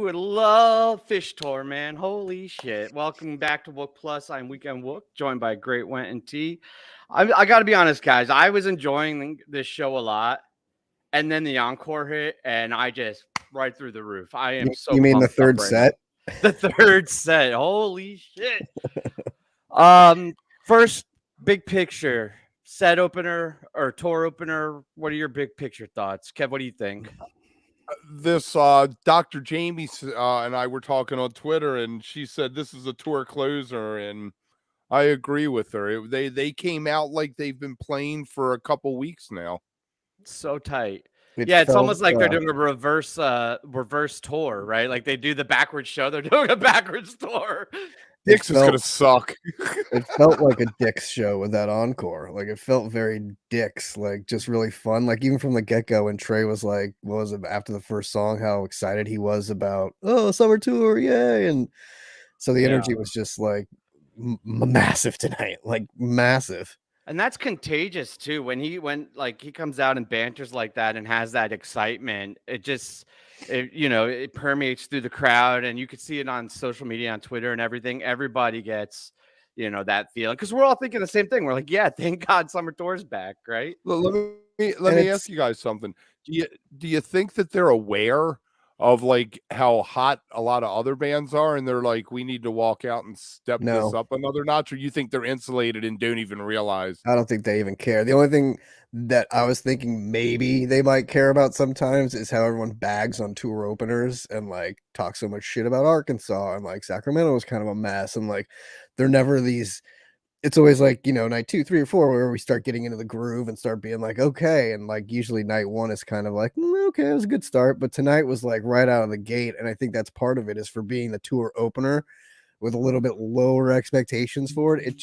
would love Phish Tour, man. Holy shit. Welcome back to Wook Plus. I'm Weekend Wook, joined by Great Went and T. I got to be honest, guys. I was enjoying this show a lot. And then the encore hit, and I just right through the roof. I am so You mean the pumped up third right set? now. The third set. Holy shit. First big picture. Set opener or tour opener. What are your big picture thoughts? Kev, what do you think? This Dr. Jamie and I were talking on Twitter, and she said this is a tour closer, and I agree with her. They came out like they've been playing for a couple weeks now. So tight. It's almost like they're doing a reverse tour, right? Like they do the backwards show, they're doing a backwards tour. Dick's is gonna suck. It felt like a Dick's show with that encore. Like it felt very Dick's, like just really fun. Like even from the get-go, when Trey was like, what was it, after the first song, how excited he was about summer tour, yay. And so the energy was just like massive tonight, like massive. And that's contagious too. When he comes out and banters like that and has that excitement, it permeates through the crowd, and you could see it on social media, on Twitter and everything. Everybody gets, that feeling, because we're all thinking the same thing. We're like, yeah, thank God Summer Tour's back, right? Let me ask you guys something. Do you think that they're aware of like how hot a lot of other bands are, and they're like, we need to walk out and step this up another notch, or you think they're insulated and don't even realize? I don't think they even care. The only thing that I was thinking maybe they might care about sometimes is how everyone bags on tour openers and like talk so much shit about Arkansas, and like Sacramento was kind of a mess, and like they're never these. It's always like, night 2, 3, or 4 where we start getting into the groove and start being like, okay. And like usually night 1 is kind of like, okay, it was a good start. But tonight was like right out of the gate. And I think that's part of it, is for being the tour opener with a little bit lower expectations for it.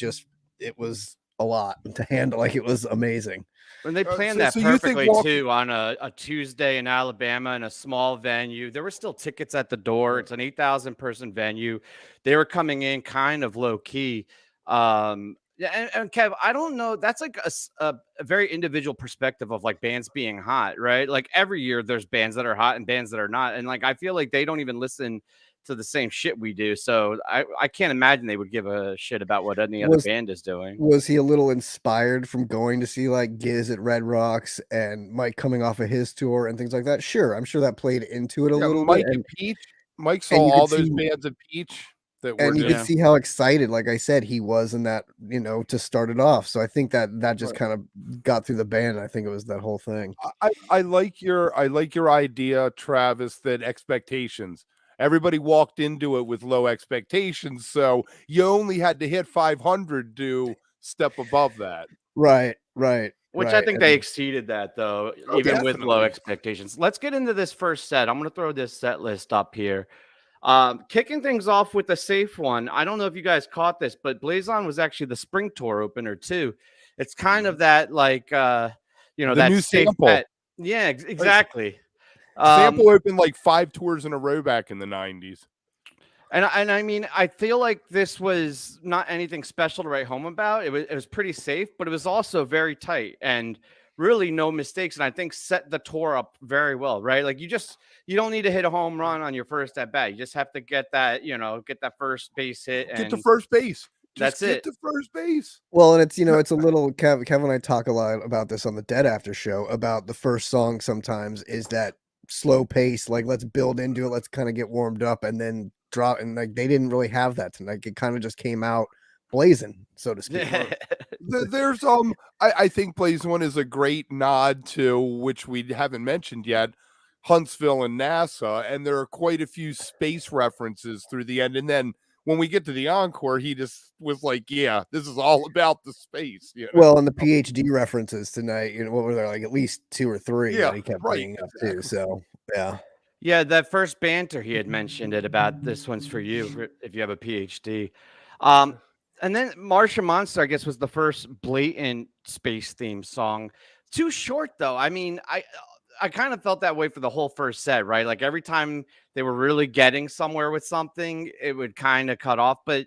It was a lot to handle. Like it was amazing. When they planned that perfectly too, on a Tuesday in Alabama in a small venue, there were still tickets at the door. It's an 8,000 person venue. They were coming in kind of low key. And Kev, I don't know, that's like a very individual perspective of like bands being hot, right? Like every year there's bands that are hot and bands that are not, and like I feel like they don't even listen to the same shit we do, so I can't imagine they would give a shit about what any other band is doing. Was he a little inspired from going to see like Giz at Red Rocks and Mike coming off of his tour and things like that? Sure, I'm sure that played into it a little bit. And Peach, Mike saw all those bands at Peach. And you could see how excited, like I said, he was in that, to start it off. So I think that just kind of got through the band. I think it was that whole thing. I like your idea, Travis, that expectations. Everybody walked into it with low expectations, so you only had to hit 500 to step above that. Right. Which I think they exceeded that, though, even with low expectations. Let's get into this first set. I'm going to throw this set list up here. Kicking things off with a safe one. I don't know if you guys caught this, but Blazon was actually the spring tour opener too. It's kind of that like that new safe sample. bet. Yeah, exactly. Sample opened like 5 tours in a row back in the 90s. And I mean, I feel like this was not anything special to write home about. It was pretty safe, but it was also very tight and really no mistakes. And I think set the tour up very well, right? Like you don't need to hit a home run on your first at bat. You just have to get that, get that first base hit. And get to first base. That's it. Get to first base. Well, and it's, it's a little, Kevin and I talk a lot about this on the Dead After show, about the first song sometimes is that slow pace. Like, let's build into it. Let's kind of get warmed up and then drop. And like, they didn't really have that tonight. It kind of just came out blazing, so to speak. There's I think Blaze One is a great nod to, which we haven't mentioned yet, Huntsville and NASA, and there are quite a few space references through the end. And then when we get to the encore, he just was like, yeah, this is all about the space. Well, and the PhD references tonight, what were there, like at least 2 or 3 that he kept bringing up too. So yeah, that first banter he had mentioned it about, this one's for you if you have a PhD. And then Martian Monster, I guess, was the first blatant space theme song. Too short, though. I mean, I kind of felt that way for the whole first set, right? Like every time they were really getting somewhere with something, it would kind of cut off. But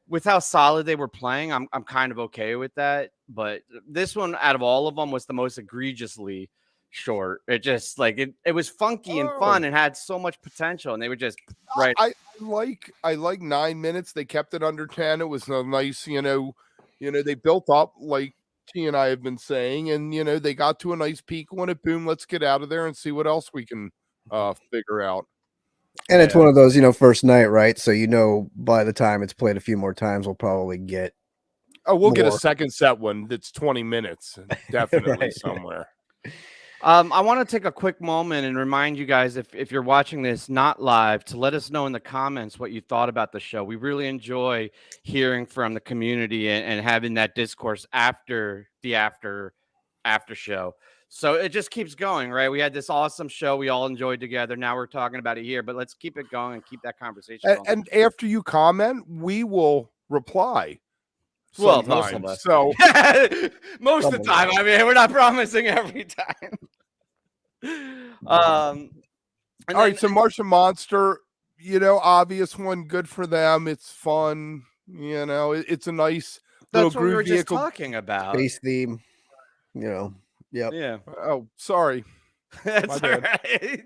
with how solid they were playing, I'm kind of okay with that. But this one, out of all of them, was the most egregiously short. It just like it was funky and fun and had so much potential, and they were just right. I like 9 minutes. They kept it under 10. It was a nice, they built up like T and I have been saying, and they got to a nice peak when it boom. Let's get out of there and see what else we can figure out. And it's one of those, first night, right? So by the time it's played a few more times, we'll probably get. Oh, we'll get a second set one that's 20 minutes, definitely Right. somewhere. I want to take a quick moment and remind you guys, if you're watching this not live, to let us know in the comments what you thought about the show. We really enjoy hearing from the community and having that discourse after the after show. So it just keeps going, right? We had this awesome show we all enjoyed together. Now we're talking about it here, but let's keep it going and keep that conversation going. And after you comment, we will reply. Well, most of us. So most of the time. I mean, we're not promising every time. All right, so Martian Monster, obvious one, good for them. It's fun. It's a nice little what we were groove vehicle. just talking about. Space theme. Yep. Yeah. Oh, sorry. That's all right.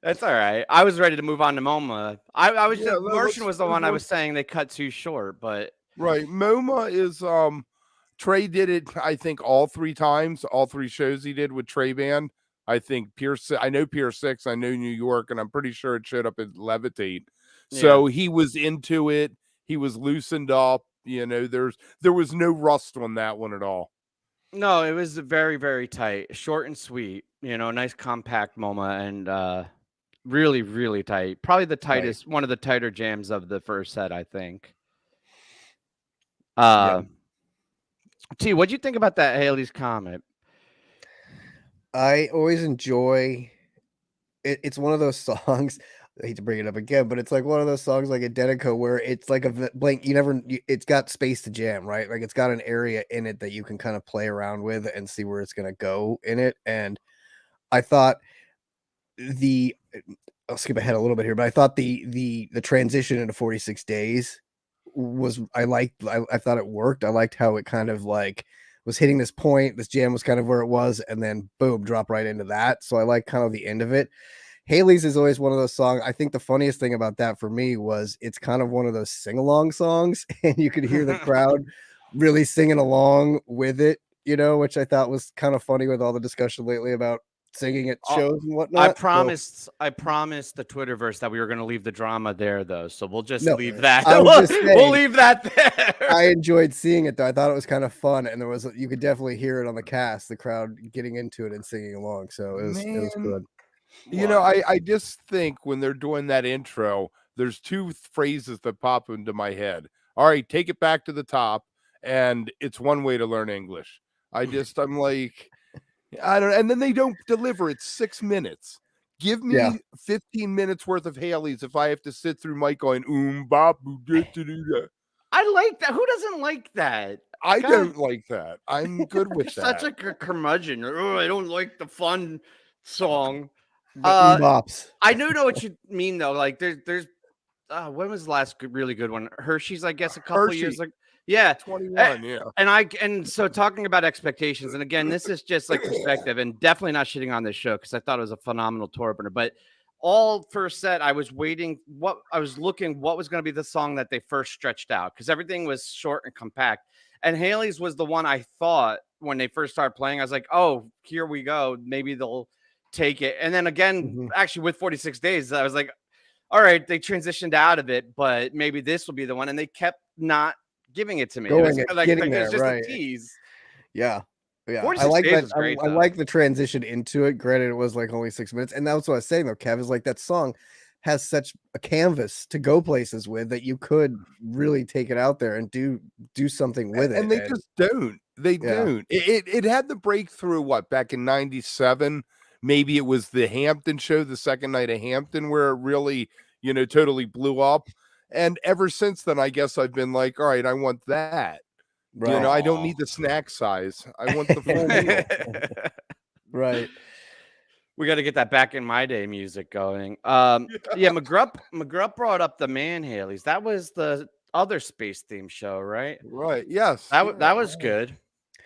That's all right. I was ready to move on to Moma. I was Martian was the one I was saying they cut too short, but right. Moma is Trey did it, I think, all 3 times, all 3 shows he did with Trey Band. I think I know Pier 6, I know New York, and I'm pretty sure it showed up at Levitate. So he was into it. He was loosened up. There was no rust on that one at all. No, it was very, very tight, short and sweet. Nice compact Moma, and really, really tight. Probably the tightest, one of the tighter jams of the first set, I think. T, what'd you think about that Halley's Comet? I always enjoy it. It's one of those songs. I hate to bring it up again, but it's like one of those songs like Identico where it's like a blank. It's got space to jam, right? Like it's got an area in it that you can kind of play around with and see where it's going to go in it. And I thought I'll skip ahead a little bit here, but I thought the transition into 46 days was, I thought it worked. I liked how it kind of like was hitting this point. This jam was kind of where it was, and then boom, drop right into that. So I like kind of the end of it. Halley's is always one of those songs. I think the funniest thing about that for me was it's kind of one of those sing-along songs, and you could hear the crowd really singing along with it, which I thought was kind of funny with all the discussion lately about singing at shows and whatnot. I promised the Twitterverse that we were going to leave the drama there, though. So we'll just leave that. We'll leave that there. I enjoyed seeing it, though. I thought it was kind of fun, and you could definitely hear it on the cast, the crowd getting into it and singing along. So it was good. I just think when they're doing that intro, there's 2 phrases that pop into my head. All right, take it back to the top, and it's one way to learn English. I'm like, I don't, and then they don't deliver. It's 6 minutes. Give me 15 minutes worth of Halley's if I have to sit through Mike going bop. I like that. Who doesn't like that? I don't like that. I'm good with that. Such a curmudgeon. Oh, I don't like the fun song. Bops. I do know what you mean though. Like there's when was the last really good one? Hershey's, I guess, a couple of years ago. Yeah, 21. Yeah, and so talking about expectations, and again, this is just like perspective, and definitely not shitting on this show because I thought it was a phenomenal tour opener. But all first set, I was waiting. What was going to be the song that they first stretched out because everything was short and compact. And Halley's was the one I thought when they first started playing. I was like, oh, here we go. Maybe they'll take it. And then again, actually with 46 days, I was like, all right, they transitioned out of it, but maybe this will be the one. And they kept not giving it to me. It was just a tease. Yeah. I like that. I like the transition into it. Granted, it was like only 6 minutes. And that's what I was saying though, Kev, is like that song has such a canvas to go places with that you could really take it out there and do something with it. And they just don't. They don't. It had the breakthrough, back in 97? Maybe it was the Hampton show, the second night of Hampton, where it really, totally blew up. And ever since then, I guess I've been like, all right, I want that. Right. I don't need the snack size. I want the full meal. Right. We got to get that back in my day music going. McGrupp brought up the Man Haleys. That was the other space theme show, right? Right. Yes. That was good.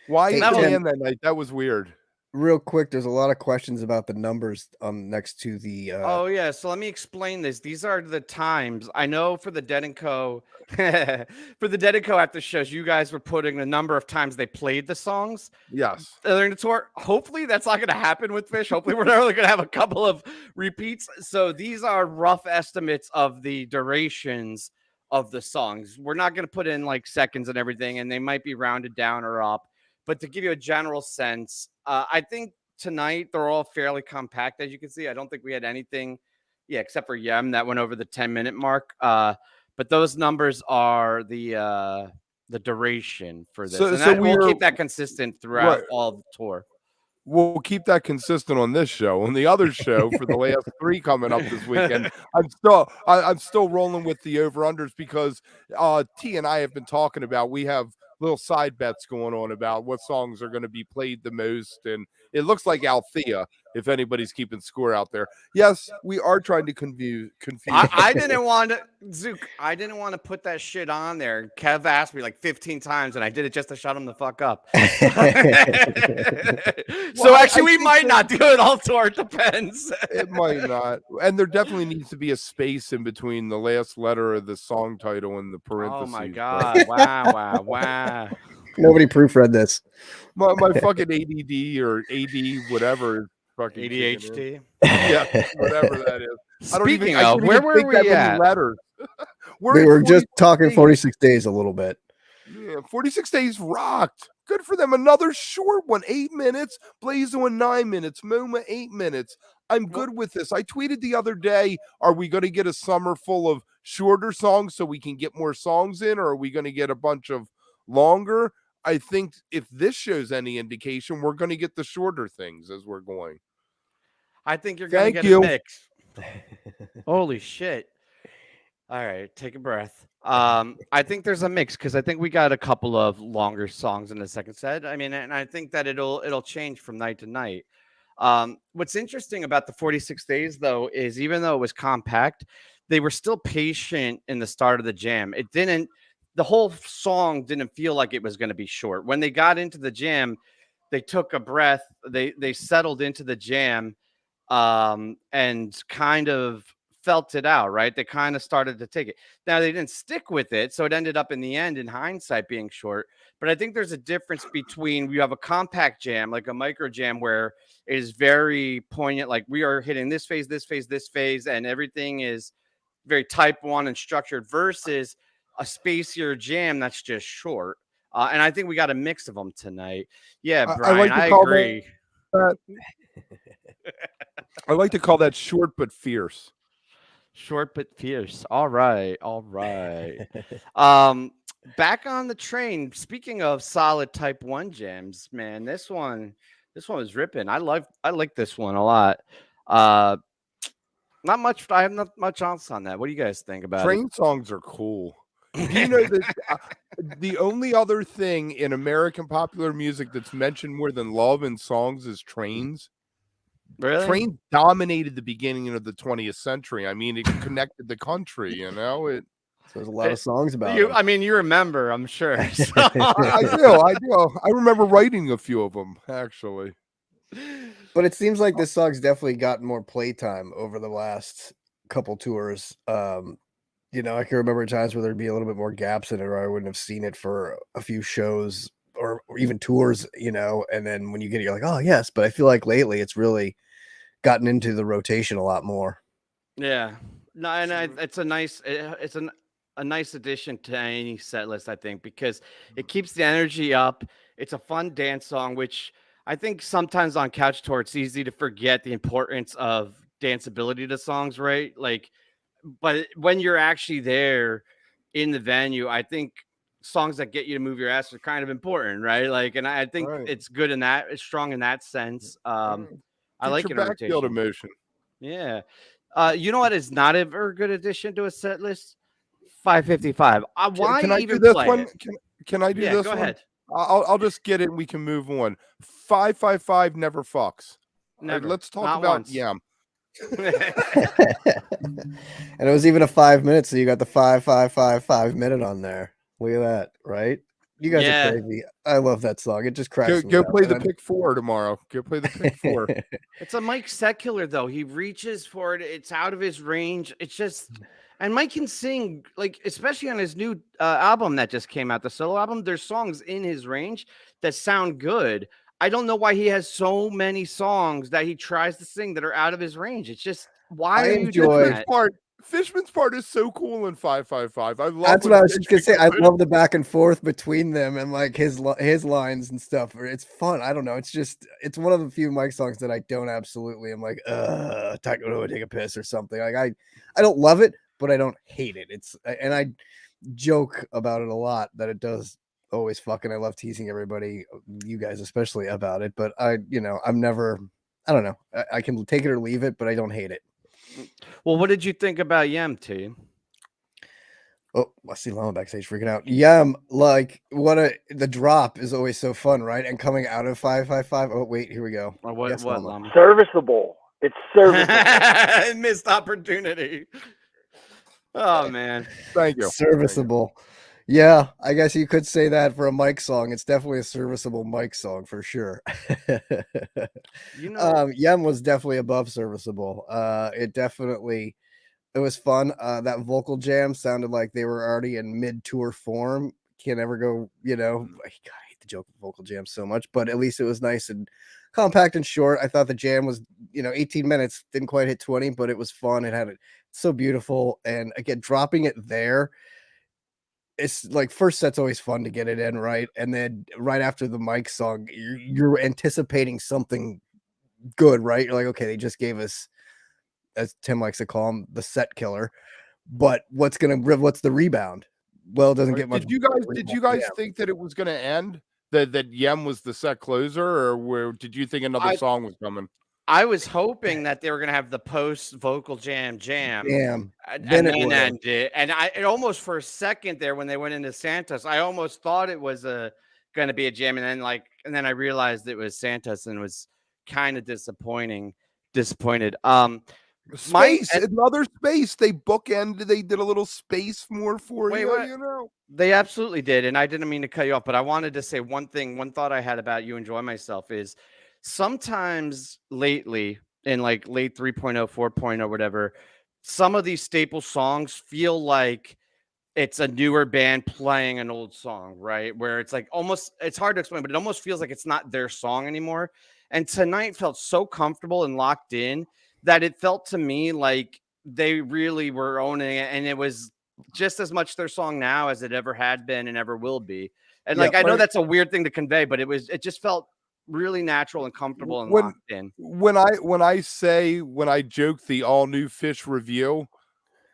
Why that night? That was weird. real quick, there's a lot of questions about the numbers next to the. Oh yeah, so let me explain this. These are the times. I know for the Dead and Co. for the Dead and Co. after shows, you guys were putting the number of times they played the songs Yes. during the tour. Hopefully, that's not going to happen with Phish. Hopefully, we're only going to have a couple of repeats. So these are rough estimates of the durations of the songs. We're not going to put in like seconds and everything, and they might be rounded down or up. But to give you a general sense, I think tonight they're all fairly compact, as you can see. I don't think we had anything, except for Yem that went over the 10-minute mark. But those numbers are the duration for this, and we'll keep that consistent throughout all the tour. We'll keep that consistent on this show. On the other show for the last 3 coming up this weekend, I'm still rolling with the over-unders because T and I have been talking about, we have little side bets going on about what songs are going to be played the most, and it looks like Althea, if anybody's keeping score out there. Yes, we are trying to confuse. I didn't want to, Zook. I didn't want to put that shit on there. Kev asked me like 15 times, and I did it just to shut him the fuck up. So actually, we might not do it all tour. It depends. It might not, and there definitely needs to be a space in between the last letter of the song title and the parentheses. Oh my god! Wow! Nobody proofread this. My fucking ADD or AD whatever is fucking ADHD. Yeah, whatever that is. Speaking of, where were we at? Letters. We were just talking 46 days a little bit. Yeah, 46 days rocked. Good for them. Another short one, 8 minutes. Blaze on 9 minutes. Moma 8 minutes. I'm good with this. I tweeted the other day, are we going to get a summer full of shorter songs so we can get more songs in, or are we going to get a bunch of longer? I think if this shows any indication, we're going to get the shorter things as we're going. I think you're going to get a mix. Holy shit. All right, take a breath. I think there's a mix because I think we got a couple of longer songs in the second set. I mean, and I think that it'll change from night to night. What's interesting about the 46 days, though, is even though it was compact, they were still patient in the start of the jam. The whole song didn't feel like it was going to be short. When they got into the jam, they took a breath. They settled into the jam, and kind of felt it out, right? They kind of started to take it. Now, they didn't stick with it, so it ended up in the end, in hindsight, being short. But I think there's a difference between you have a compact jam, like a micro jam, where it is very poignant, like we are hitting this phase, this phase, this phase, and everything is very type 1 and structured, versus a spacier jam that's just short. And I think we got a mix of them tonight. Yeah, Brian, I agree. I like to call that short but fierce. Short but fierce. All right. Back on the train. Speaking of solid type 1 jams, man, this one was ripping. I like this one a lot. I have not much else on that. What do you guys think about train songs are cool. You know that the only other thing in American popular music that's mentioned more than love in songs is trains. Really? Train dominated the beginning of the 20th century. I mean, it connected the country, you know. So there's a lot of songs about it. I mean, you remember, I'm sure. So. I do. I remember writing a few of them, actually. But it seems like this song's definitely gotten more playtime over the last couple tours. You know, I can remember times where there'd be a little bit more gaps in it, or I wouldn't have seen it for a few shows or even tours, you know, and then when you get it, you're like, oh yes. But I feel like lately it's really gotten into the rotation a lot more. Yeah. No, and it's a nice addition to any set list, I think, because it keeps the energy up. It's a fun dance song, which I think sometimes on Couch Tour, it's easy to forget the importance of danceability to songs, right? Like, but when you're actually there in the venue, I think songs that get you to move your ass are kind of important, right? Like, and I think it's good in that, it's strong in that sense. I like it. Backfield emotion. Yeah. You know what is not a very good addition to a set list? 555. Why can I even do this play one? it? Can I do this go one? ahead. I'll just get it and we can move on. 555 never fucks. Never. Right, let's talk Not about once. Yam. And it was even a 5 minutes, so you got the 5 minute on there. Look at that, right? You guys are crazy. I love that song. It just cracks me Go up. play the pick 4 tomorrow. Go play the pick 4. It's a Mike set killer, though. He reaches for it. It's out of his range. It's just, and Mike can sing, like, especially on his new album that just came out, the solo album. There's songs in his range that sound good. I don't know why he has so many songs that he tries to sing that are out of his range. It's just, why are you doing that? Fishman's part is so cool in 555. I love. That's what I was just gonna say. I love the back and forth between them and like his lines and stuff. It's fun. I don't know. It's one of the few Mike songs that I don't absolutely. I'm like, take a piss or something. Like I don't love it, but I don't hate it. And I joke about it a lot that it does always fucking. I love teasing everybody, you guys especially, about it. But I'm never. I don't know. I can take it or leave it, but I don't hate it. Well, what did you think about Yem, T? Oh, I see Llama backstage freaking out. Yem, like the drop is always so fun, right? And coming out of 555. Oh, wait, here we go. What, yes, what Llama? Serviceable. It's serviceable. Missed opportunity. Oh man. Thank you. Serviceable. Yeah, I guess you could say that for a Mike song. It's definitely a serviceable Mike song for sure. Yem was definitely above serviceable. It was fun. That vocal jam sounded like they were already in mid-tour form. Can't ever go, God, I hate the joke of vocal jam so much, but at least it was nice and compact and short. I thought the jam was, 18 minutes, didn't quite hit 20, but it was fun. It had it so beautiful. And again, dropping it there, it's like first set's always fun to get it in, right? And then right after the Mike song, you're anticipating something good, right? You're like, okay, they just gave us, as Tim likes to call him, the set killer. But what's the rebound? Well, it doesn't get much. Did you guys think that it was going to end? That Yem was the set closer, or did you think another song was coming? I was hoping that they were going to have the post vocal jam, and then end it. And it almost for a second there when they went into S.A.N.T.O.S, I almost thought it was going to be a jam, and then I realized it was S.A.N.T.O.S and was kind of disappointed. Another space. They bookended. They did a little space more for you. They absolutely did, and I didn't mean to cut you off, but I wanted to say one thing. One thought I had about You Enjoy Myself is sometimes lately in like late 3.0, 4.0, whatever, some of these staple songs feel like it's a newer band playing an old song, right? Where it's like it's hard to explain, but it almost feels like it's not their song anymore. And tonight felt so comfortable and locked in that it felt to me like they really were owning it, and it was just as much their song now as it ever had been and ever will be. And I know that's a weird thing to convey, but it just felt really natural and comfortable and locked in. When I joke the all new Phish review,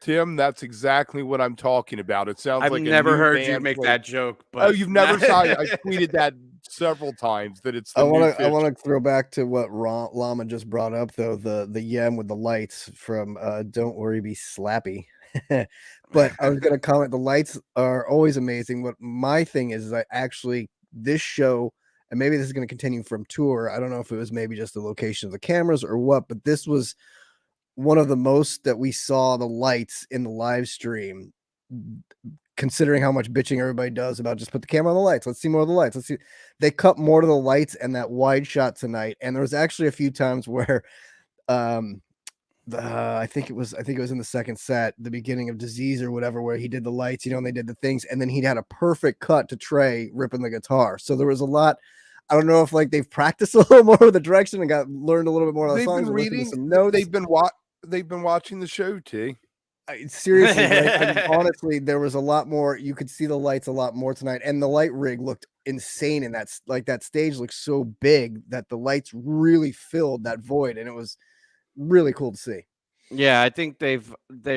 Tim, that's exactly what I'm talking about. It sounds like I've never heard you make that joke. But you've never saw it. I tweeted that several times that it's. I want to throw back to what Llama just brought up though, the Yem with the lights from Don't Worry Be Slappy. But I was going to comment, the lights are always amazing. What my thing is this show, and maybe this is going to continue from tour. I don't know if it was maybe just the location of the cameras or what, but this was one of the most that we saw the lights in the live stream, considering how much bitching everybody does about just put the camera on the lights. Let's see more of the lights. Let's see. They cut more to the lights and that wide shot tonight. And there was actually a few times where, I think it was in the second set, the beginning of Disease or whatever, where he did the lights, and they did the things, and then he had a perfect cut to Trey ripping the guitar. So there was a lot. I don't know if they've practiced a little more of the direction and learned a little bit more of the songs. Been reading some notes. They've been watching the show, T. Seriously, honestly, there was a lot more. You could see the lights a lot more tonight, and the light rig looked insane. And that stage looked so big that the lights really filled that void, and it was really cool to see. Yeah, I think they've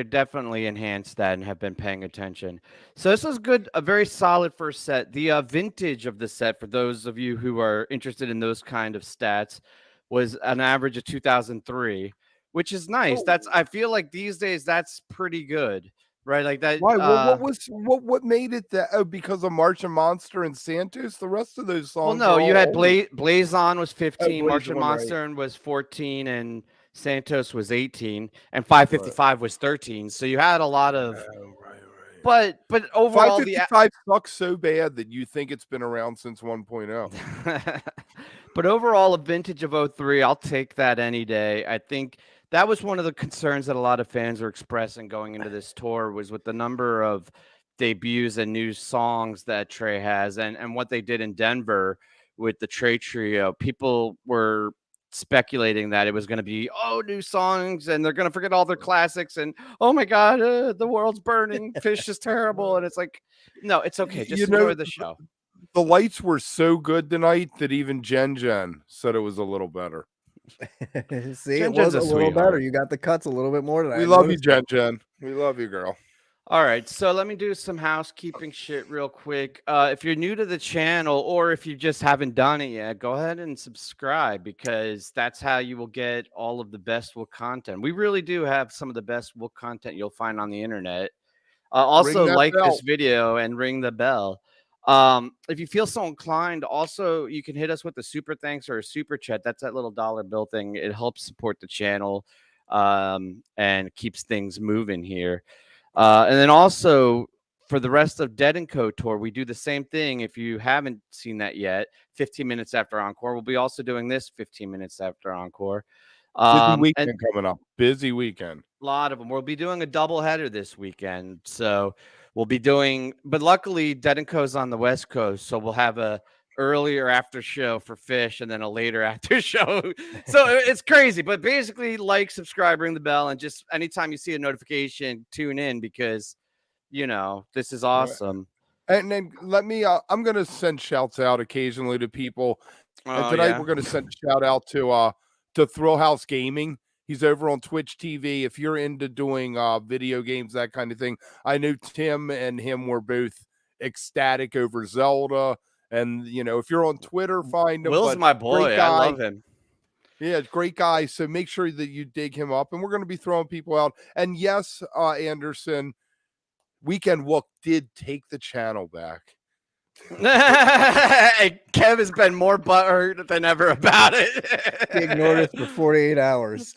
definitely enhanced that and have been paying attention. So this was good, a very solid first set. The vintage of the set, for those of you who are interested in those kind of stats, was an average of 2003, which is nice. I feel like these days that's pretty good, right? Like that. Why? What made it that? Oh, because of Martian Monster and S.A.N.T.O.S. The rest of those songs. Well, no, you had Blaze On was 15, Martian Monster was 14, and S.A.N.T.O.S was 18, and 555 was 13. So you had a lot of But overall, 555 sucks so bad that you think it's been around since 1.0. But overall, a vintage of 03, I'll take that any day. I think that was one of the concerns that a lot of fans are expressing going into this tour, was with the number of debuts and new songs that Trey has, and what they did in Denver with the Trey trio. People were speculating that it was going to be new songs, and they're going to forget all their classics, and oh my god, the world's burning, Phish is terrible. And it's like, no, it's okay, just enjoy the show. The lights were so good tonight that even Jen said it was a little better. See, it was a little better. You got the cuts a little bit more tonight. We love you, Jen. We love you, girl. All right, so let me do some housekeeping shit real quick. If you're new to the channel, or if you just haven't done it yet, go ahead and subscribe, because that's how you will get all of the best Wook content. We really do have some of the best Wook content you'll find on the internet. Also, like this video and ring the bell. If you feel so inclined, also, you can hit us with a super thanks or a super chat. That's that little dollar bill thing. It helps support the channel and keeps things moving here. And then also, for the rest of Dead & Co tour, we do the same thing. If you haven't seen that yet, 15 minutes after Encore, we'll be also doing this 15 minutes after Encore. Busy weekend coming up. Busy weekend. A lot of them. We'll be doing a double header this weekend. So we'll be doing, but luckily Dead & Co's on the West Coast, so we'll have a earlier after show for Phish and then a later after show. So it's crazy, but basically, like, subscribe, ring the bell, and just anytime you see a notification, tune in, because this is awesome. And then let me I'm gonna send shouts out occasionally to people. And tonight we're gonna send a shout out to Thrill House Gaming. He's over on Twitch TV. If you're into doing video games, that kind of thing, I know Tim and him were both ecstatic over Zelda. And, if you're on Twitter, find him. Will's my boy. I love him. Yeah, great guy. So make sure that you dig him up. And we're going to be throwing people out. And yes, Anderson, Weekend Wook did take the channel back. Kev has been more butthurt than ever about it. He ignored us for 48 hours.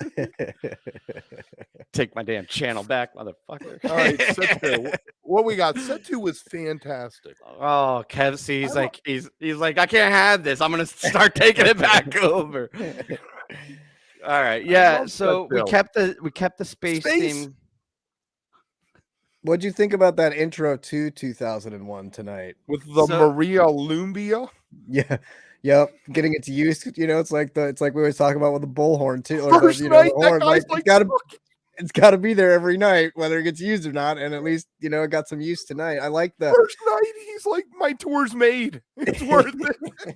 Take my damn channel back, motherfucker. All right, Set2. What we got? Set2 was fantastic. Oh, Kev, see, he's like, I can't have this. I'm gonna start taking it back over. All right, yeah. So we kept the space theme. What'd you think about that intro to 2001 tonight? With the Maria Lumbia? Yeah. Yep. Getting it to use, it's like we always talk about with the bullhorn too. Or First night, the horn, like, it's gotta be there every night, whether it gets used or not. And at least, it got some use tonight. I like that. First night, he's like, my tour's made. It's worth it.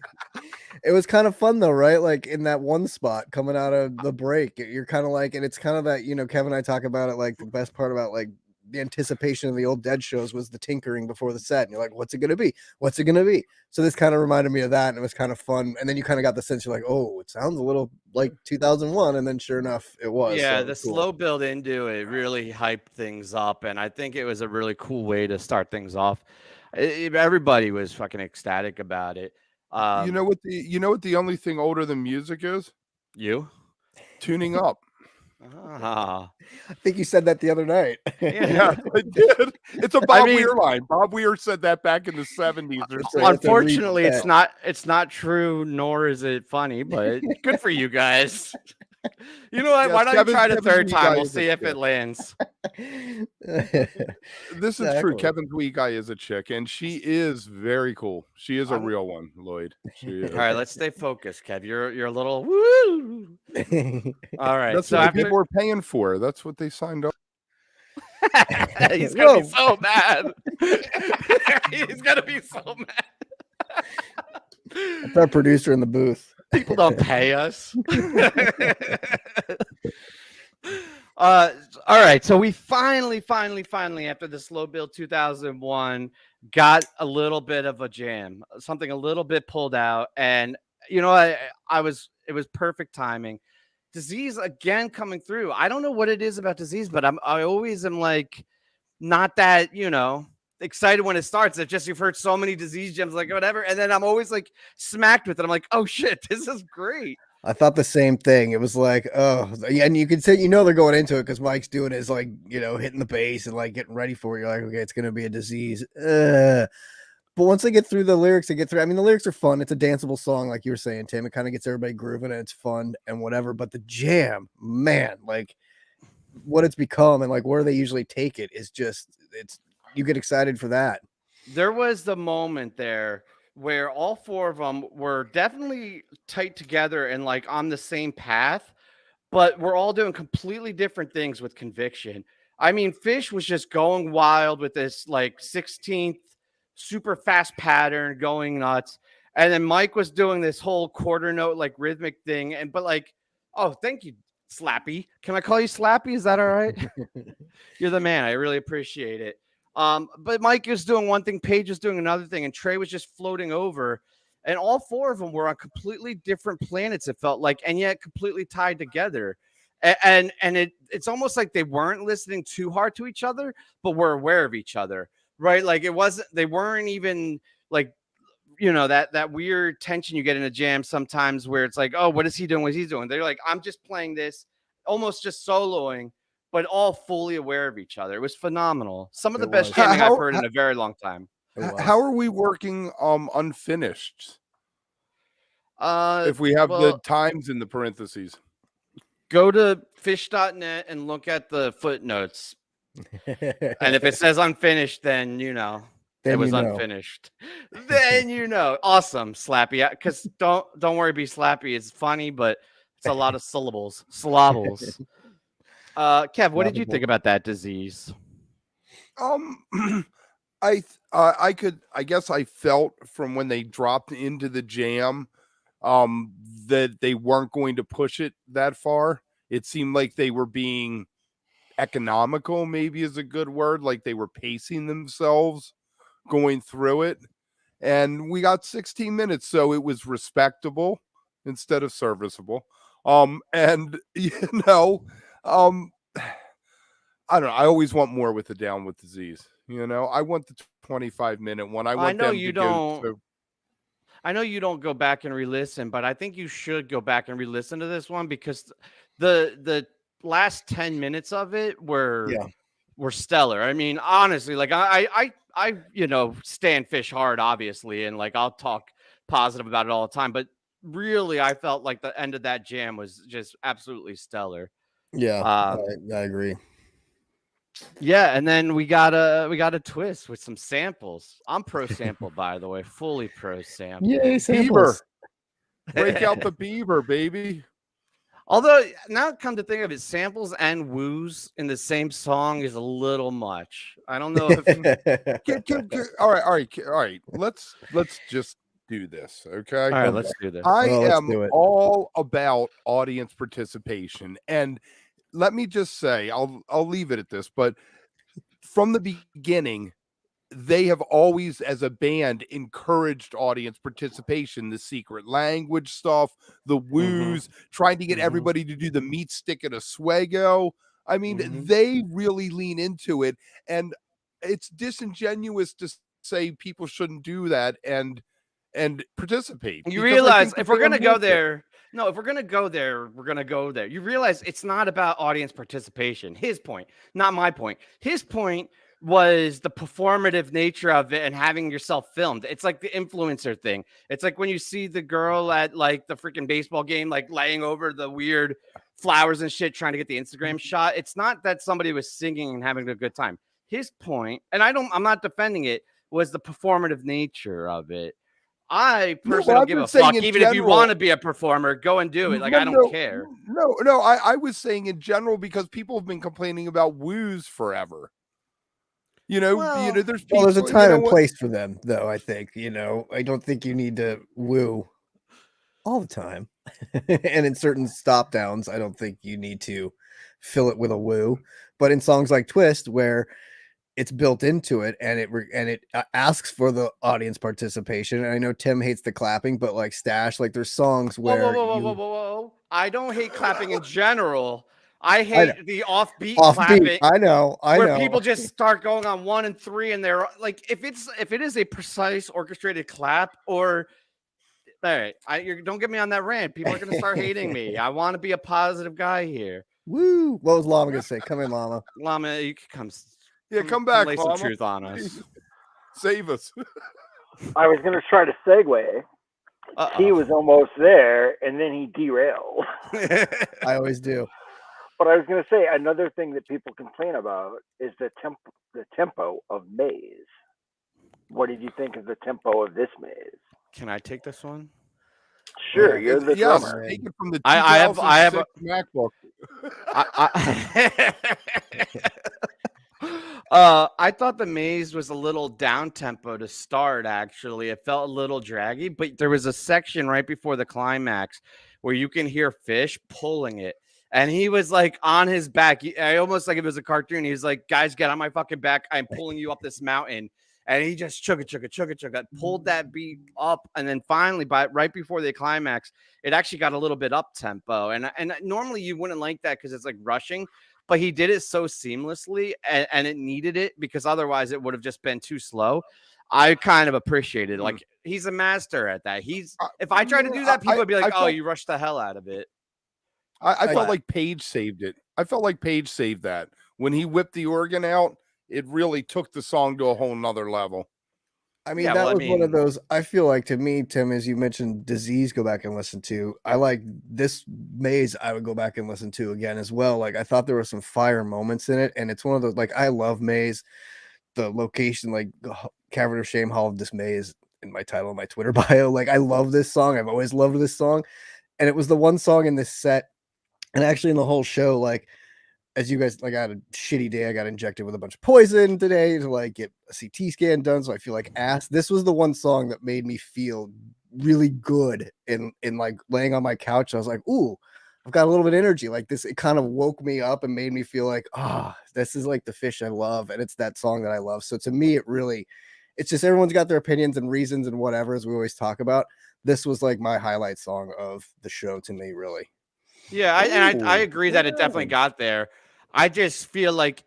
It was kind of fun though, right? Like in that one spot coming out of the break, you're kind of like, and it's kind of that, Kevin and I talk about it, like the best part about like the anticipation of the old Dead shows was the tinkering before the set, and you're like, what's it gonna be? What's it gonna be? So this kind of reminded me of that, and it was kind of fun. And then you kind of got the sense, you're like, oh, it sounds a little like 2001, and then sure enough it was. Yeah, so the slow build into it really hyped things up, and I think it was a really cool way to start things off. Everybody was fucking ecstatic about it. You know what the only thing older than music is? You tuning up. I think you said that the other night. Yeah, I did. It's a Bob Weir line. Bob Weir said that back in the 70s or so. Unfortunately, it's not true, nor is it funny, but good for you guys. You know what? Yes, why don't you try it a third time? We'll see if it lands. This is true. Kevin's wee guy is a chick, and she is very cool. She is a real one, Lloyd. She is. All right, let's stay focused, Kev. You're a little woo. All right, that's what people are paying for. That's what they signed up. He's gonna be so mad. He's gonna be so mad. That's our producer in the booth. People don't pay us. All right, so we finally, after the slow build 2001, got a little bit of a jam, something a little bit pulled out, and it was perfect timing. Disease again coming through. I don't know what it is about Disease, but I always am like not that excited when it starts. It's just you've heard so many Disease gems, like whatever, and then I'm always like smacked with it. I'm like, oh shit, this is great. I thought the same thing. It was like, oh, and you can say, they're going into it because Mike's doing his like, hitting the bass and like getting ready for it. You're like, okay, it's gonna be a disease. But once they get through the lyrics, the lyrics are fun. It's a danceable song, like you were saying, Tim. It kind of gets everybody grooving and it's fun and whatever. But the jam, man, like what it's become and like where they usually take it is just you get excited for that. There was the moment there where all four of them were definitely tight together and like on the same path, but we're all doing completely different things with conviction. I mean, Phish was just going wild with this like 16th super fast pattern, going nuts. And then Mike was doing this whole quarter note like rhythmic thing. But like, oh, thank you, Slappy. Can I call you Slappy? Is that all right? You're the man. I really appreciate it. But Mike is doing one thing, Paige is doing another thing, and Trey was just floating over. And all four of them were on completely different planets, it felt like, and yet completely tied together. And it's almost like they weren't listening too hard to each other, but were aware of each other, right? Like they weren't even like, that weird tension you get in a jam sometimes where it's like, oh, what is he doing? What is he doing? They're like, I'm just playing this, almost just soloing, but all fully aware of each other. It was phenomenal. Some of the best jamming I've heard in a very long time. How are we working unfinished? If we have the times in the parentheses, go to phish.net and look at the footnotes. And if it says unfinished, then it was unfinished. Then awesome, Slappy. Because don't worry, be Slappy. It's funny, but it's a lot of syllables. Kev, what did you think about that disease? I guess I felt from when they dropped into the jam that they weren't going to push it that far. It seemed like they were being economical, maybe is a good word, like they were pacing themselves going through it. And we got 16 minutes, so it was respectable instead of serviceable. And I don't know. I always want more with the Down with Disease. I want the 25-minute one. I know you don't go back and re-listen, but I think you should go back and re-listen to this one because the last 10 minutes of it were stellar. I mean, honestly, like I stand Phish hard, obviously, and like I'll talk positive about it all the time, but really I felt like the end of that jam was just absolutely stellar. Yeah, I agree. Yeah, and then we got a twist with some samples. I'm pro sample, by the way, fully pro sample. Yay, samples. Break out the beaver, baby. Although now come to think of it, samples and woos in the same song is a little much. I don't know if all right. Let's just do this, okay? All right, let's do this. I am all about audience participation, and let me just say, I'll leave it at this, but from the beginning, they have always, as a band, encouraged audience participation, the secret language stuff, the woos, trying to get everybody to do the Meatstick and a Swego. I mean, they really lean into it, and it's disingenuous to say people shouldn't do that and participate. You realize if we're going to go there, no, if we're going to go there, we're going to go there. You realize it's not about audience participation. His point, not my point. His point was the performative nature of it and having yourself filmed. It's like the influencer thing. It's like when you see the girl at like the freaking baseball game, like laying over the weird flowers and shit, trying to get the Instagram shot. It's not that somebody was singing and having a good time. His point, and I'm not defending it, was the performative nature of it. I personally don't give a fuck. Even if you want to be a performer, go and do it. Like, I don't care. No, I was saying in general because people have been complaining about woos forever. There's people, there's a time and place for them, though. I think I don't think you need to woo all the time, and in certain stop downs, I don't think you need to fill it with a woo. But in songs like Twist, where it's built into it and it asks for the audience participation, and I know Tim hates the clapping, but like Stash, like there's songs where whoa. I don't hate clapping in general. I hate the offbeat clapping. I know. Where people just start going on 1 and 3, and they're like, if it is a precise orchestrated clap, or right. Don't get me on that rant. People are going to start hating me. I want to be a positive guy here. Woo! What was Llama gonna say? Come in, Llama. Llama, you can come. Yeah, come back, lay Llama. some truth on us. Save us. I was going to try to segue. He was almost there, and then he derailed. I always do. But I was going to say, another thing that people complain about is the tempo of Maze. What did you think of the tempo of this Maze? Can I take this one? Sure, you're the drummer. Take it from the I have a MacBook. I thought the Maze was a little down tempo to start. Actually, it felt a little draggy, but there was a section right before the climax where you can hear Phish pulling it, and he was like on his back. I almost like it was a cartoon. He was like, "Guys, get on my fucking back! I'm pulling you up this mountain." And he just chugga, pulled that beat up, and then finally, right before the climax, it actually got a little bit up tempo. And normally you wouldn't like that because it's like rushing, but he did it so seamlessly, and it needed it because otherwise it would have just been too slow. I kind of appreciated it. Like, he's a master at that. If I tried to do that, people would be like, "Oh, you rushed the hell out of it." I felt like Page saved it. I felt like Page saved that when he whipped the organ out. It really took the song to a whole nother level. I mean, one of those. I feel like, to me, Tim, as you mentioned, Disease, go back and listen to. I like this Maze. I would go back and listen to again as well. Like, I thought there were some fire moments in it, and it's one of those. Like, I love Maze. The location, like Cavern of Shame, Hall of Dismay, is in my title of my Twitter bio. Like, I love this song. I've always loved this song, and it was the one song in this set, and actually in the whole show, like. As you guys, like, I had a shitty day. I got injected with a bunch of poison today to like get a CT scan done. So I feel like ass. This was the one song that made me feel really good in like laying on my couch. I was like, ooh, I've got a little bit of energy. Like this, it kind of woke me up and made me feel like, this is like the Phish I love. And it's that song that I love. So to me, it's just everyone's got their opinions and reasons and whatever, as we always talk about. This was like my highlight song of the show to me, really. Yeah, I agree that it definitely got there. I just feel like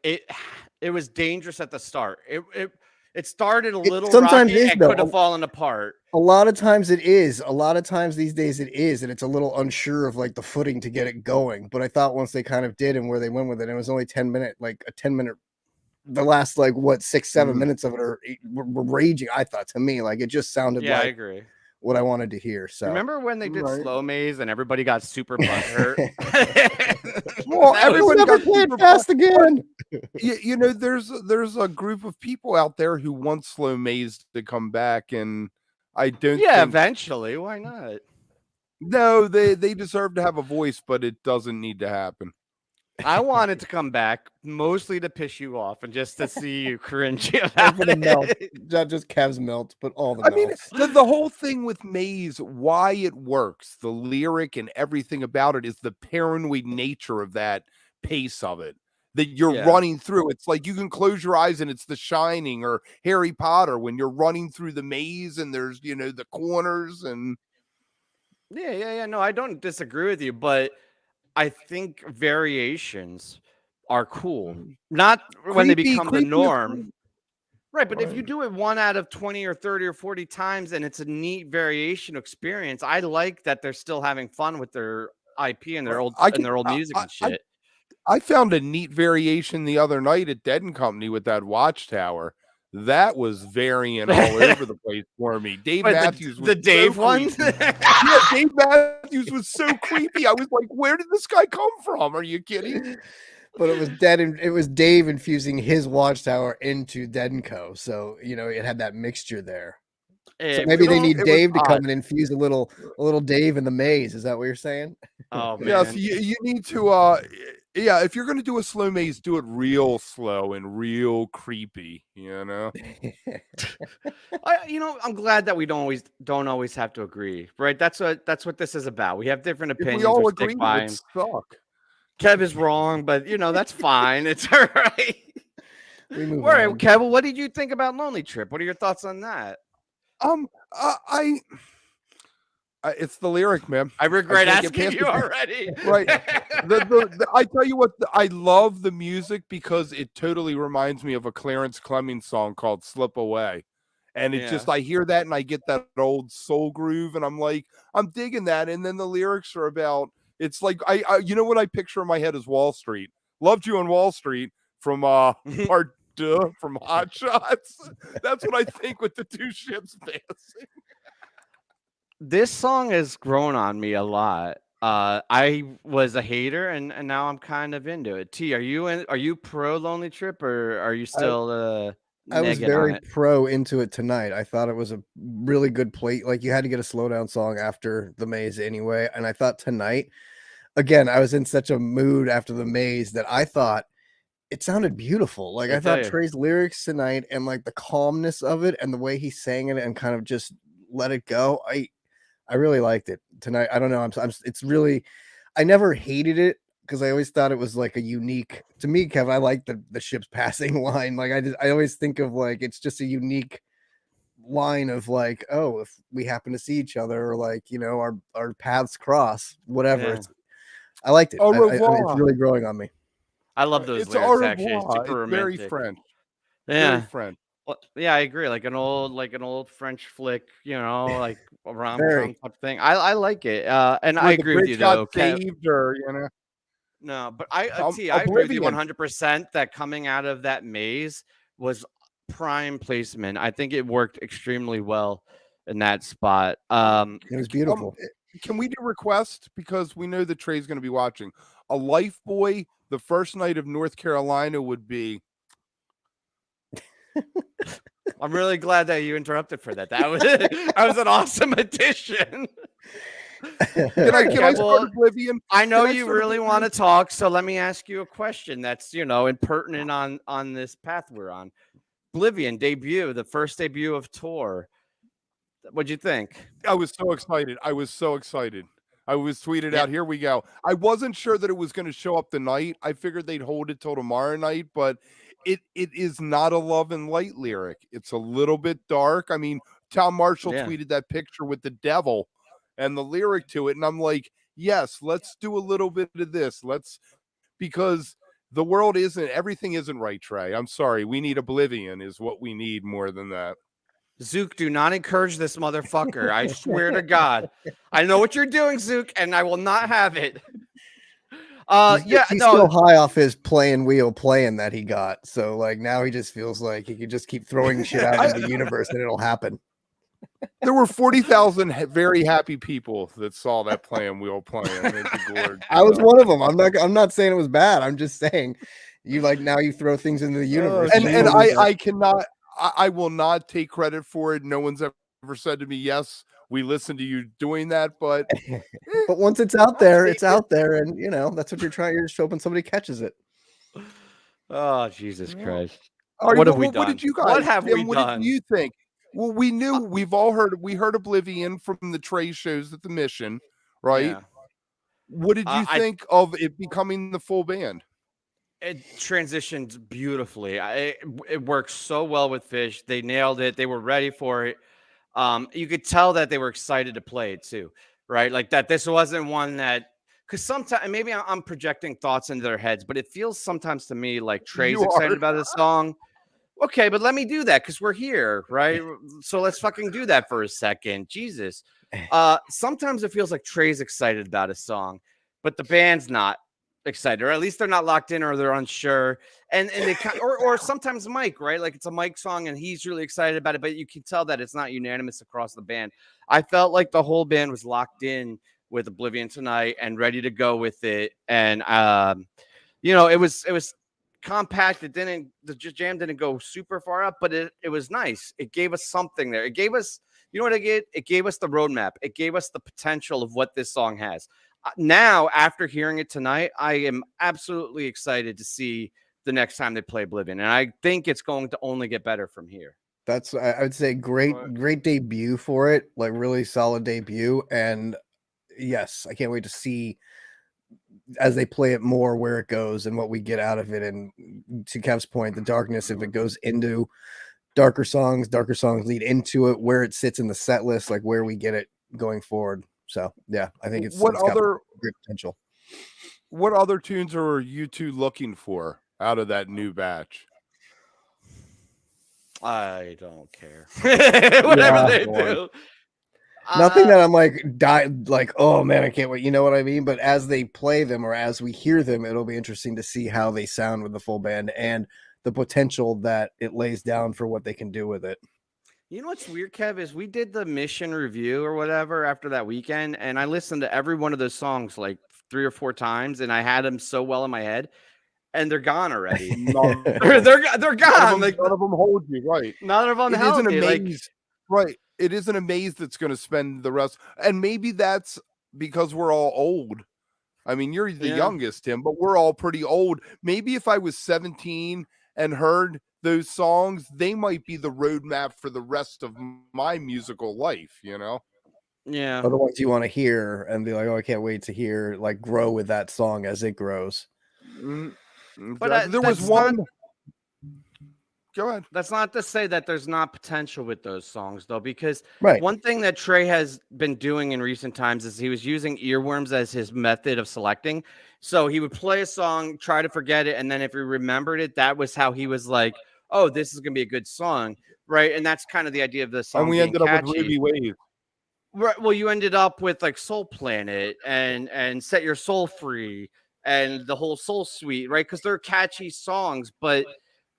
it was dangerous at the start. It started a little sometimes rocky and could have fallen apart. A lot of times it is. A lot of times these days it is, and it's a little unsure of like the footing to get it going. But I thought once they kind of did and where they went with it, it was only 10 minute. The last 6-7 minutes of it were raging. I thought, to me, like it just sounded like I agree. What I wanted to hear. So remember when they did Slow Maze and everybody got super butthurt? Well, everyone never played fast again. You know, there's a group of people out there who want Slow Maze to come back, and I don't. Yeah, eventually. Why not? No, they deserve to have a voice, but it doesn't need to happen. I wanted to come back mostly to piss you off and just to see you cringe about it. Not just Kev's melt, but all the melts. I mean, the whole thing with Maze, why it works, the lyric and everything about it is the paranoid nature of that pace of it that you're running through. It's like you can close your eyes and it's The Shining or Harry Potter when you're running through the maze and there's, the corners and. Yeah. No, I don't disagree with you, but I think variations are cool. Not when they become the norm. Right, but if you do it 1 out of 20 or 30 or 40 times and it's a neat variation experience, I like that they're still having fun with their IP and their old music and shit. I found a neat variation the other night at Dead & Company with that Watchtower. That was varying all over the place for me. Dave Matthews was the Dave so one? Yeah, Dave Matthews was so creepy. I was like, where did this guy come from? Are you kidding? But it was Dave infusing his Watchtower into Dead & Co. So, it had that mixture there. So maybe they need Dave to come and infuse a little Dave in the maze. Is that what you're saying? Oh, man. Yeah, so you need to if you're going to do a slow maze, do it real slow and real creepy, I'm glad that we don't always have to agree, right? That's what this is about. We have different opinions. If we all agree, it suck. Kev is wrong, but that's fine. It's all right. All right, Kev, what did you think about Lonely Trip? What are your thoughts on that? It's the lyric, man. I regret asking you already. Right. I tell you what, I love the music because it totally reminds me of a Clarence Clemens song called Slip Away. And it just, I hear that and I get that old soul groove and I'm like, I'm digging that. And then the lyrics are about, it's like, I you know what I picture in my head is Wall Street. Loved You on Wall Street from part 2 from Hot Shots. That's what I think with the two ships dancing. This song has grown on me a lot. I was a hater and now I'm kind of into it. T, are you pro Lonely Trip or are you still I was negging very on it? pro into it tonight. I thought it was a really good plate. Like you had to get a slow down song after the Maze anyway. And I thought tonight, again, I was in such a mood after the Maze that I thought it sounded beautiful. Like I thought Trey's lyrics tonight and like the calmness of it and the way he sang it and kind of just let it go. I really liked it tonight. I don't know. It's really, I never hated it because I always thought it was like a unique, to me, Kev, I like the ship's passing line. Like I always think of like, it's just a unique line of like, oh, if we happen to see each other or like, you know, our paths cross, whatever. Yeah. I liked it. Au revoir. It's really growing on me. I love those It's lyrics actually. It's super it's very romantic. French. Yeah. Very French. Well, yeah, I agree. Like an old French flick, you know, like a Very. rom-com type thing. I like it. And Where I the agree with bridge you got though. saved or, you know. No, but I agree with you Oblivion. 100% that coming out of that maze was prime placement. I think it worked extremely well in that spot. It was beautiful. Can we do a request? Because we know that Trey's going to be watching. A Life Boy, the first night of North Carolina would be. I'm really glad that you interrupted for that. That was an awesome addition. Can I start Oblivion? I know you really want to talk, so let me ask you a question that's, you know, impertinent on this path we're on. Oblivion debut, the first debut of tour. What'd you think? I was so excited. I was tweeted out, here we go. I wasn't sure that it was going to show up tonight. I figured they'd hold it till tomorrow night, but it is not a Love and Light lyric. It's a little bit dark. I mean, Tom Marshall tweeted that picture with the devil and the lyric to it. And I'm like, yes, let's do a little bit of this. Because the world everything isn't right, Trey. I'm sorry. We need Oblivion is what we need more than that. Zook, do not encourage this motherfucker. I swear to God. I know what you're doing, Zook, and I will not have it. He's still high off his playing that he got. So like now he just feels like he could just keep throwing shit out into the universe and it'll happen. There were 40,000 very happy people that saw that playing wheel playing. I was one of them. I'm not saying it was bad. I'm just saying you like now you throw things into the universe. And I cannot. I will not take credit for it. No one's ever said to me, yes, we listened to you doing that, but once it's out there, it's out there, and you know that's what you're trying. You're just hoping somebody catches it. Oh, Jesus Christ! What have we done? What did you guys? What have we done? What did you think? Well, we knew we heard Oblivion from the Trey shows at the Mission, right? Yeah. What did you think of it becoming the full band? It transitioned beautifully. It works so well with Phish. They nailed it. They were ready for it. You could tell that they were excited to play it too, right? Like that. This wasn't one that, because sometimes maybe I'm projecting thoughts into their heads, but it feels sometimes to me like Trey's excited about this song. Okay, but let me do that because we're here, right? So let's fucking do that for a second. Jesus. Sometimes it feels like Trey's excited about a song, but the band's not excited, or at least they're not locked in, or they're unsure, and they or sometimes Mike, right? Like it's a Mike song and he's really excited about it, but you can tell that it's not unanimous across the band. I felt like the whole band was locked in with Oblivion tonight and ready to go with it, and you know, it was compact. The jam didn't go super far up, but it was nice. It gave us something there. It gave us, you know what it gave us the roadmap. It gave us the potential of what this song has. Now, after hearing it tonight, I am absolutely excited to see the next time they play Oblivion, and I think it's going to only get better from here. That's, I would say, great debut for it, like really solid debut, and yes, I can't wait to see as they play it more where it goes and what we get out of it. And to Kev's point, the darkness, if it goes into darker songs lead into it, where it sits in the set list, like where we get it going forward. So yeah, I think it's got great potential. What other tunes are you two looking for out of that new batch? I don't care. Whatever they do. Nothing that I'm like, oh man, I can't wait. You know what I mean? But as they play them or as we hear them, it'll be interesting to see how they sound with the full band and the potential that it lays down for what they can do with it. You know what's weird, Kev, is we did the Mission review or whatever after that weekend, and I listened to every one of those songs like 3 or 4 times, and I had them so well in my head, and they're gone already. they're gone. None of them hold you, right? None of them It held isn't me. a maze, right? It isn't a maze that's going to spend the rest, and maybe that's because we're all old. I mean, you're the youngest, Tim, but we're all pretty old. Maybe if I was 17 and heard those songs, they might be the roadmap for the rest of my musical life, you know? Yeah. Or the ones you want to hear and be like, oh, I can't wait to hear, like, grow with that song as it grows. But there was one. Go ahead. That's not to say that there's not potential with those songs, though, because right. One thing that Trey has been doing in recent times is he was using earworms as his method of selecting. So he would play a song, try to forget it, and then if he remembered it, that was how he was like, oh, this is going to be a good song, right? And that's kind of the idea of the song. And we ended up with Ruby Wave. Right. Well, you ended up with like Soul Planet and Set Your Soul Free and the whole Soul Suite, right? Because they're catchy songs, but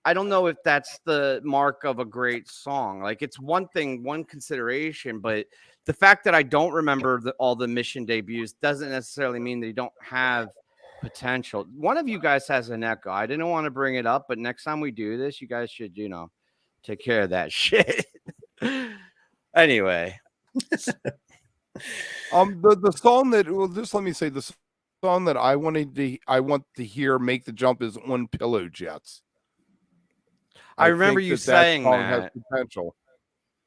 I don't know if that's the mark of a great song. Like, it's one thing, one consideration, but the fact that I don't remember all the Mission debuts doesn't necessarily mean that you don't have potential. One of you guys has an echo. I didn't want to bring it up, but next time we do this, you guys should, take care of that shit. Anyway. The song that, well, just let me say, the song that I want to hear make the jump is On Pillow Jets. I remember you saying that song has potential.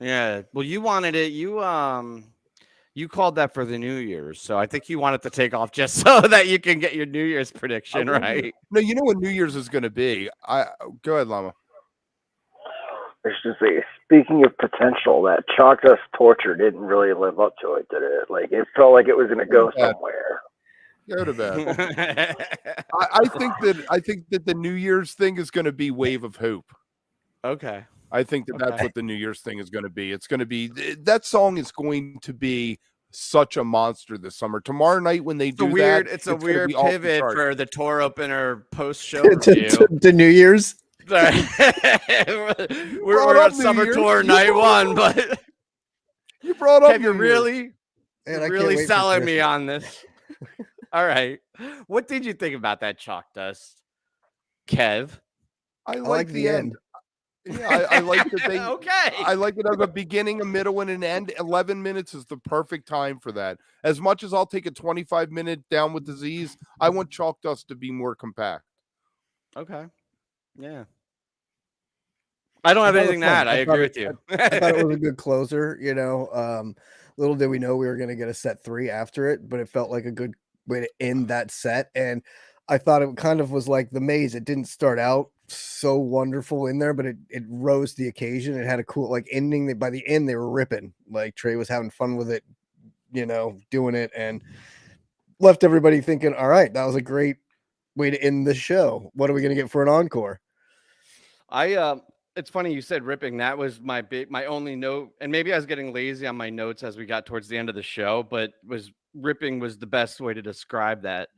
Yeah. Well, you wanted it. You called that for the New Year's, so I think you want it to take off just so that you can get your New Year's prediction right. No, you know what New Year's is going to be. Go ahead, Llama. I should say, speaking of potential, that Chalk Dust Torture didn't really live up to it, did it? Like, it felt like it was going to go somewhere. Go to bed. I think that the New Year's thing is going to be Wave of Hope. Okay. I think that's what the New Year's thing is going to be. It's going to be, that song is going to be such a monster this summer. Tomorrow night when they it's a weird pivot for the tour opener post-show to New Year's. we're on summer tour night 1, but you brought up you're really selling me on this. All right. What did you think about that Chalk Dust, Kev? I like the end. Yeah, I like that they. I like it as a beginning, a middle, and an end. 11 minutes is the perfect time for that. As much as I'll take a 25-minute Down with Disease, I want Chalk Dust to be more compact. Okay. Yeah. I don't have anything to add. I agree with you. I thought it was a good closer. Little did we know we were going to get a set 3 after it, but it felt like a good way to end that set. And I thought it kind of was like the Maze. It didn't start out so wonderful in there, but it rose to the occasion. It had a cool ending. By the end, they were ripping. Like, Trey was having fun with it, doing it, and left everybody thinking, all right, that was a great way to end the show. What are we going to get for an encore? It's funny you said ripping. That was my only note, and maybe I was getting lazy on my notes as we got towards the end of the show, but ripping was the best way to describe that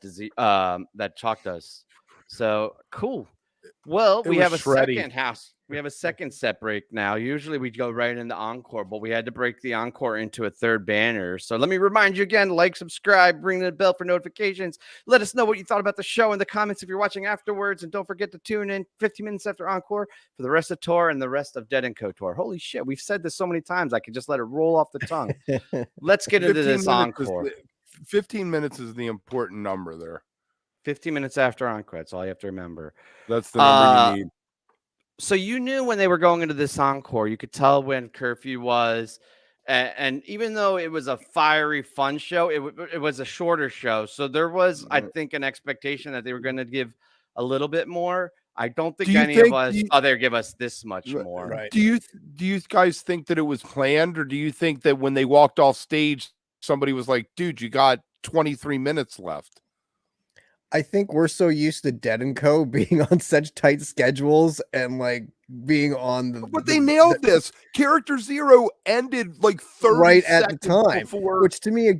disease, that Chalk Dust. So cool. Well, we have a second set break now. Usually we go right into encore, but we had to break the encore into a third banner. So let me remind you again, like, subscribe, ring the bell for notifications. Let us know what you thought about the show in the comments if you're watching afterwards. And don't forget to tune in 15 minutes after encore for the rest of tour and the rest of Dead & Co tour. Holy shit. We've said this so many times. I could just let it roll off the tongue. Let's get into this encore. 15 minutes is the important number there. 15 minutes after encore. That's all you have to remember. That's the number you need. So you knew when they were going into this encore, you could tell when curfew was. And even though it was a fiery, fun show, it was a shorter show. So there was, I think, an expectation that they were going to give a little bit more. I don't think any of us thought they'd give us this much more. Right. Do you guys think that it was planned, or do you think that when they walked off stage, somebody was like, dude, you got 23 minutes left? I think we're so used to Dead and Co. being on such tight schedules and like being on But they nailed this. Character Zero ended like 30 right at the seconds time, before. which to me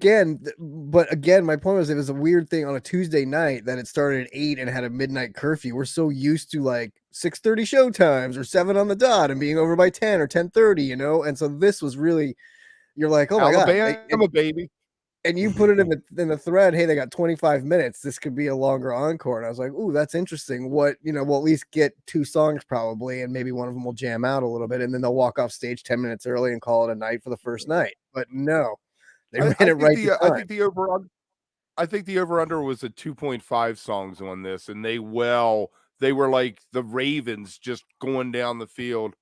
but again, my point was it was a weird thing on a Tuesday night that it started at 8 and had a midnight curfew. We're so used to like 6:30 show times or 7 on the dot and being over by 10 or 10:30, you know. And so this was really, you're like, oh my Alabama, god, baby. And you put it in the thread, hey, they got 25 minutes. This could be a longer encore. And I was like, ooh, that's interesting. What, you know, we'll at least get 2 songs probably, and maybe one of them will jam out a little bit, and then they'll walk off stage 10 minutes early and call it a night for the first night. But no, they ran it right to time. I think the over-under was at 2.5 songs on this, and they were like the Ravens just going down the field.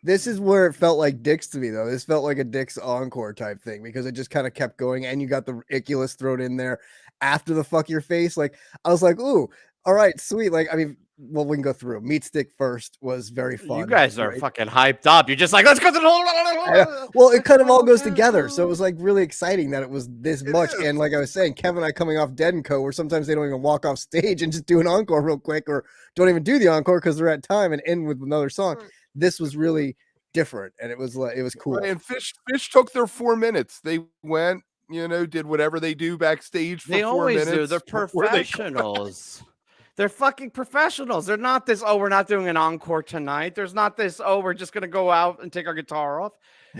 This is where it felt like Dick's to me, though. This felt like a Dick's encore type thing because it just kind of kept going, and you got the Icculus thrown in there after the fuck your face. Like, I was like, ooh, all right, sweet. Like, I mean, well, we can go through. Meatstick first was very fun. You guys are fucking hyped up. You're just like, let's go to the well, it kind of all goes together. So it was like really exciting that it was this much. And like I was saying, Kevin and I coming off Dead and Co, where sometimes they don't even walk off stage and just do an encore real quick, or don't even do the encore because they're at time and end with another song. This was really different, and it was cool. And Phish took their 4 minutes. They went, you know, did whatever they do backstage for 4 minutes. They always do. They're professionals. They're fucking professionals. They're not this, oh, we're not doing an encore tonight. There's not this, oh, we're just going to go out and take our guitar off.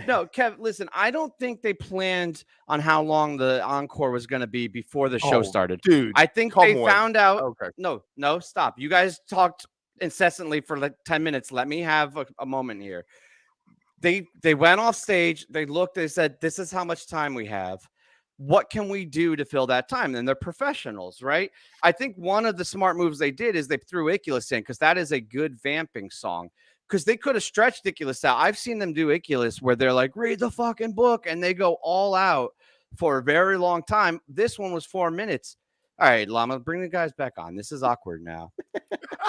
No, Kev, listen, I don't think they planned on how long the encore was going to be before the show started. Dude, I think they found out. Okay. No, stop. You guys talked incessantly for like 10 minutes. Let me have a moment here. They went off stage. They looked, they said, this is how much time we have. What can we do to fill that time? And they're professionals, right? I think one of the smart moves they did is they threw Icculus in, because that is a good vamping song. Because they could have stretched Icculus out. I've seen them do Icculus where they're like, read the fucking book, and they go all out for a very long time. This one was 4 minutes. All right, Llama, bring the guys back on. This is awkward now.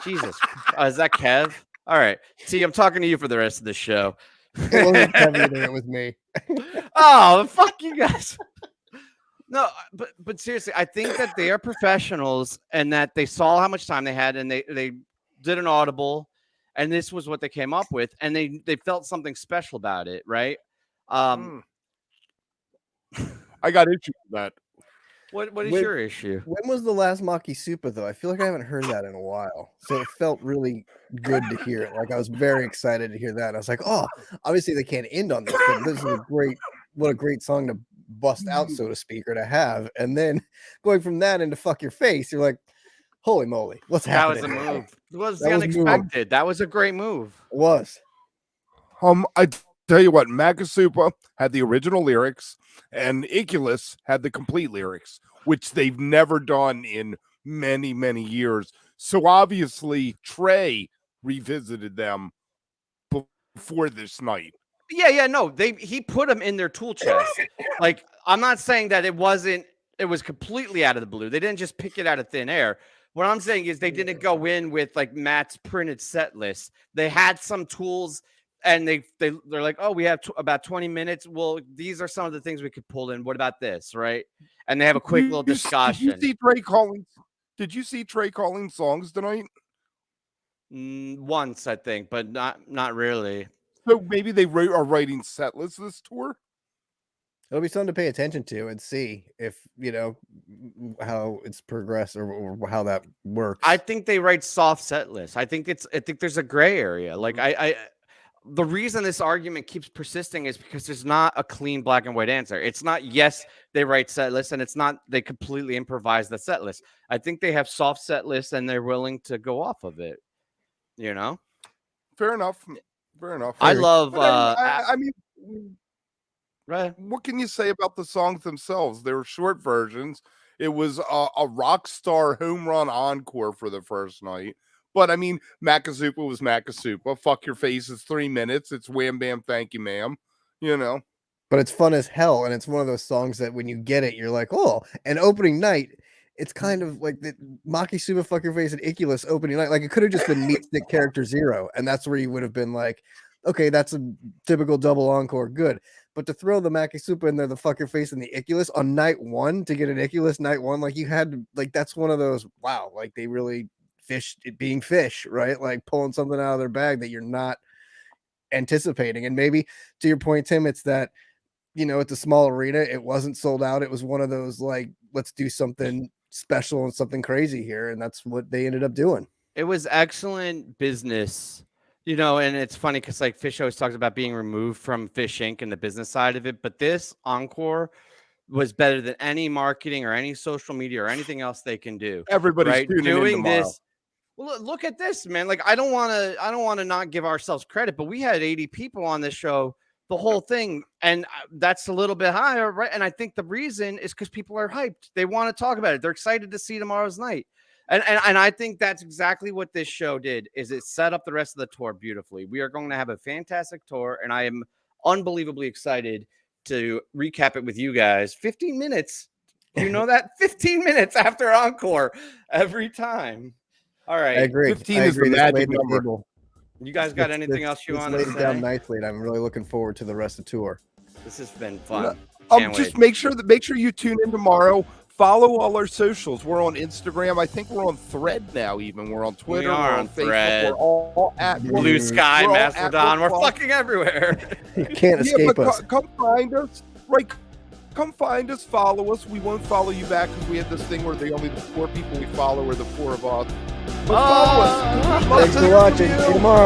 Jesus. Is that Kev? All right. See, I'm talking to you for the rest of the show. It wasn't Kev either, it was me. Oh, fuck you guys. No, but seriously, I think that they are professionals and that they saw how much time they had, and they did an audible, and this was what they came up with, and they felt something special about it, right? I got issues with that. What is your issue? When was the last Makisupa, though? I feel like I haven't heard that in a while. So it felt really good to hear it. Like, I was very excited to hear that. And I was like, oh, obviously they can't end on this, but this is what a great song to bust out, so to speak, or to have. And then going from that into Fuck Your Face, you're like, holy moly, what's happening? That was a move. It was the unexpected. That was a great move. It was. I tell you what, Makisupa had the original lyrics, and Icculus had the complete lyrics, which they've never done in many, many years. So obviously, Trey revisited them before this night. Yeah, no, he put them in their tool chest. Like, I'm not saying that it was completely out of the blue. They didn't just pick it out of thin air. What I'm saying is they didn't go in with like Matt's printed set list. They had some tools, and they're like, oh, we have about 20 minutes. Well, these are some of the things we could pull in. What about this, right? And they have a quick little discussion. Did you see Trey calling songs tonight? Once, I think, but not really. So maybe they are writing set lists this tour. It'll be something to pay attention to and see if, you know, how it's progressed or how that works. I think they write soft set lists. I think there's a gray area. Like the reason this argument keeps persisting is because there's not a clean black and white answer. It's not, yes, they write set lists, and it's not they completely improvise the set list. I think they have soft set lists and they're willing to go off of it. You know? Fair enough. I love I mean, right. What can you say about the songs themselves? They were short versions. It was a rock star home run encore for the first night. But I mean, Makisupa was Makisupa. Fuck Your Face is 3 minutes. It's wham bam, thank you, ma'am. You know. But it's fun as hell, and it's one of those songs that when you get it, you're like, oh. And opening night, it's kind of like the Makisupa, Fuck Your Face, and Icculus opening night. Like, it could have just been Meatstick Character Zero, and that's where you would have been like, okay, that's a typical double encore, good. but to throw the Makisupa in there, the fucker facing the Icculus on night 1 to get an Icculus night 1, like you had to, like that's one of those wow, like they really Phish it being Phish, right? Like pulling something out of their bag that you're not anticipating. And maybe to your point, Tim, it's that it's a small arena, it wasn't sold out, it was one of those like let's do something special and something crazy here, and that's what they ended up doing. It was excellent business, and it's funny because like Phish always talks about being removed from Phish Inc. and the business side of it, but this ENCORE was better than any marketing or any social media or anything else they can do. Everybody's doing this. Well, look at this, man. Like I don't want to not give ourselves credit, but we had 80 people on this show, the whole thing, and that's a little bit higher, right? And I think the reason is because people are hyped. They want to talk about it. They're excited to see tomorrow's night. And I think that's exactly what this show did, is it set up the rest of the tour beautifully. We are going to have a fantastic tour, and I am unbelievably excited to recap it with you guys. 15 minutes. You know that? 15 minutes after ENCORE every time. All right. I agree. 15 is the magic number. You guys got anything else you want to say? Down nicely, and I'm really looking forward to the rest of the tour. This has been fun. Just make sure you tune in tomorrow. Follow all our socials. We're on Instagram. I think we're on Thread now. Even we're on Twitter. We're on Facebook. Thread. We're all at Blue Sky, Mastodon. We're fucking everywhere. You can't escape us. Come find us. Right. Come find us. Follow us. We won't follow you back because we had this thing where only the 4 people we follow are the 4 of us. But follow us. Thanks for watching. See you tomorrow.